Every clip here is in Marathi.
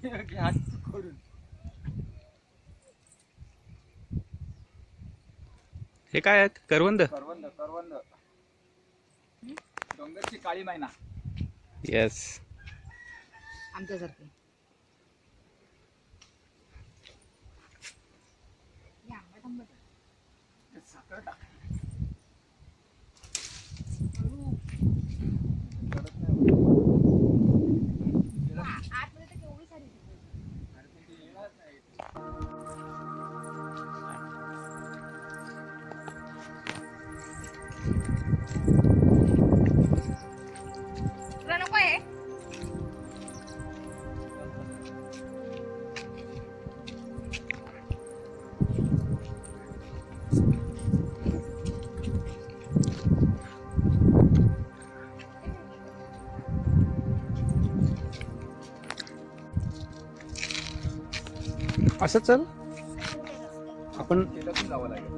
हे काय आहेत? करवंद. करवंद करवंद डोंगरची काळी मैना. येस, आमच्यासारखे. साखर टाक. असं चल आपण. जावं लागेल.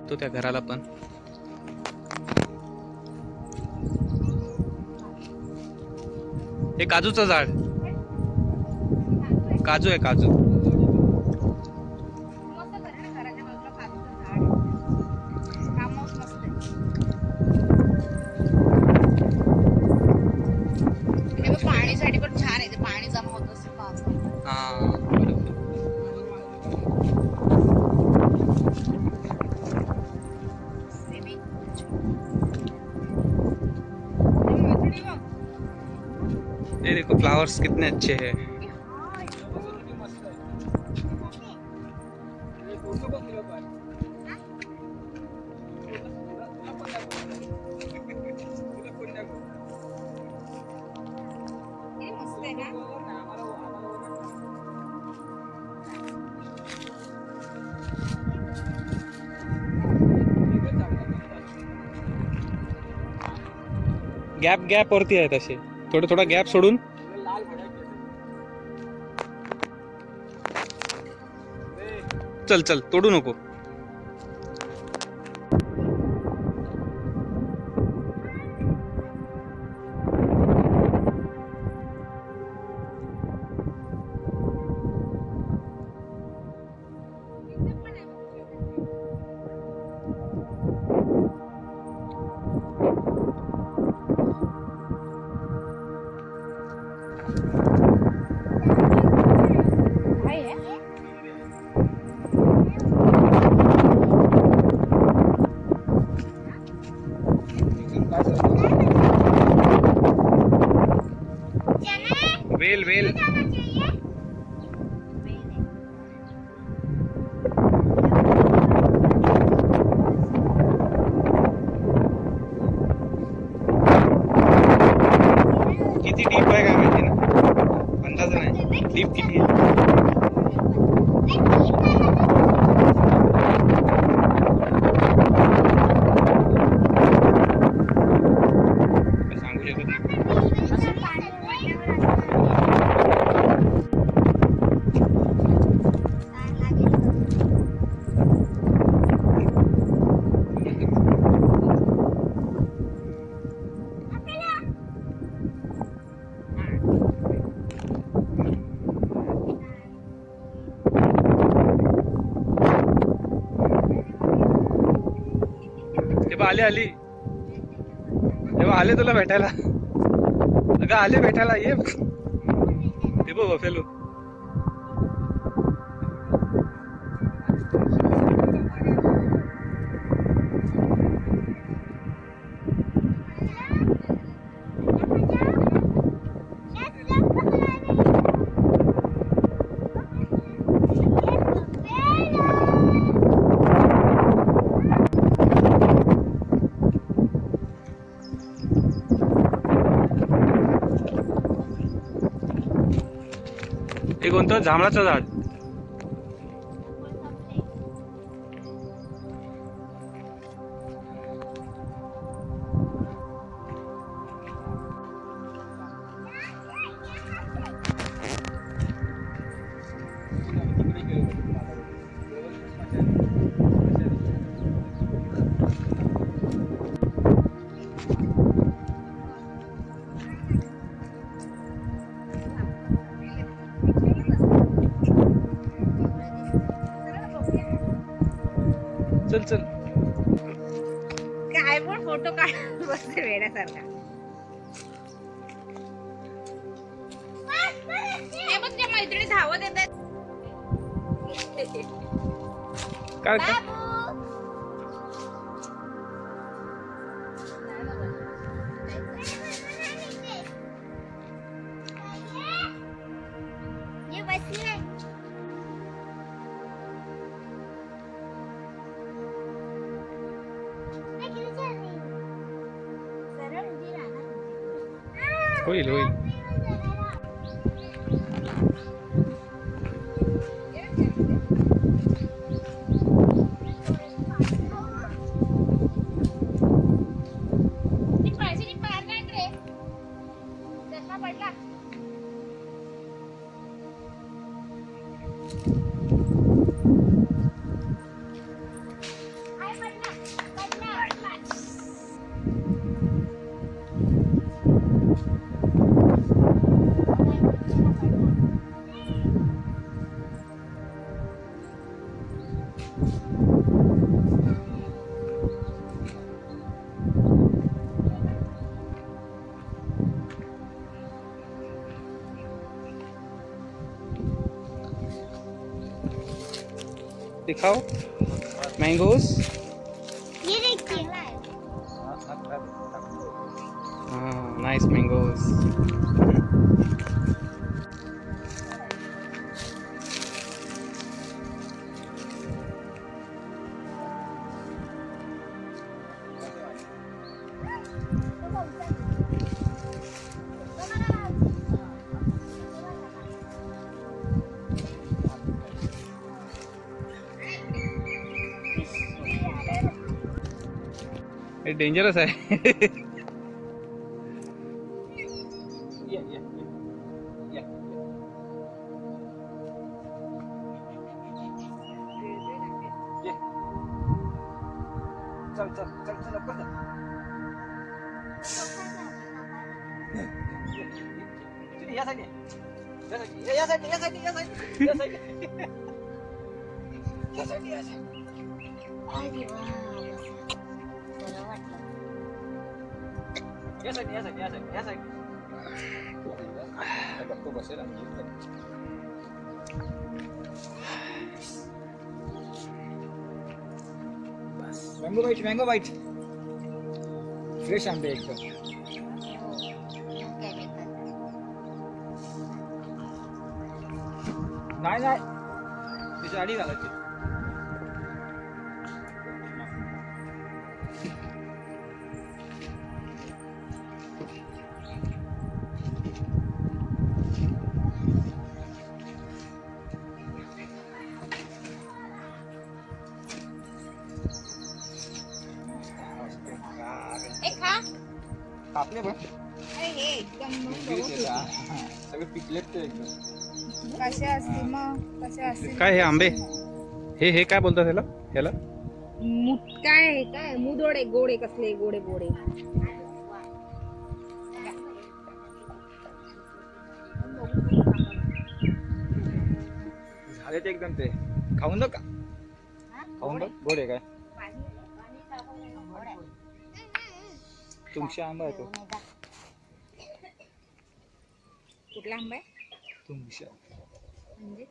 तो त्या घराला पण. हे काजूचं झाड. काजू आहे, काजू. पाणीसाठी पण छान आहे, पाणी जमा होत असतं. हा बरोबर. ये देखो फ्लावर्स कितने अच्छे हैं. गॅप गॅप वरती आहेत असे, थोडं थोडा गॅप सोडून. चल चल, तोडू नको. वेल वेल. किती डीप आहे काय माहिती ना, अंदाज नाही डीप किती आहे. सांगू शकत नाही. बघ आली आली तेव्हा आले तुला भेटायला अगं आले भेटायला ये ते बघ बफेलो हे कोणतं जांभळाचं झाड चल चल काय पण फोटो काढ बसते वेड्यासारखा हे बघ त्या मैत्रिणी धावत येतात काय काय होईल होईल दिखाओ मैंगोस ये देखिए हाँ नाइस मैंगोस ये डेंजरस है चल चल चल चल लवकर चल. या साईडने या साईडने या साईडने या साईडने या साईडने या साईडने या साईडने या साईडने अरे वा बरं वाटलं या साईडने या साईडने या साईडने या साईडने तो बसेल आणि मँगो बाईट फ्रेश आंबे एकदम. नाही नाही त्याची आडी घालायची. कापले पण अरे हे एकदम सगळे पिकलेत ते एकदम. कसे असतील मग कसे असतील काय हे आंबे हे काय बोलतात ह्याला ह्याला काय आहे काय मुदोडे गोडे कसले गोडे गोडे झाले ते एकदम. ते खाऊन बघ का खाऊन बघ गोड आहे काय. तुमचा आंबा आहे तो. कुठला आंबा आहे तुमच्या म्हणजे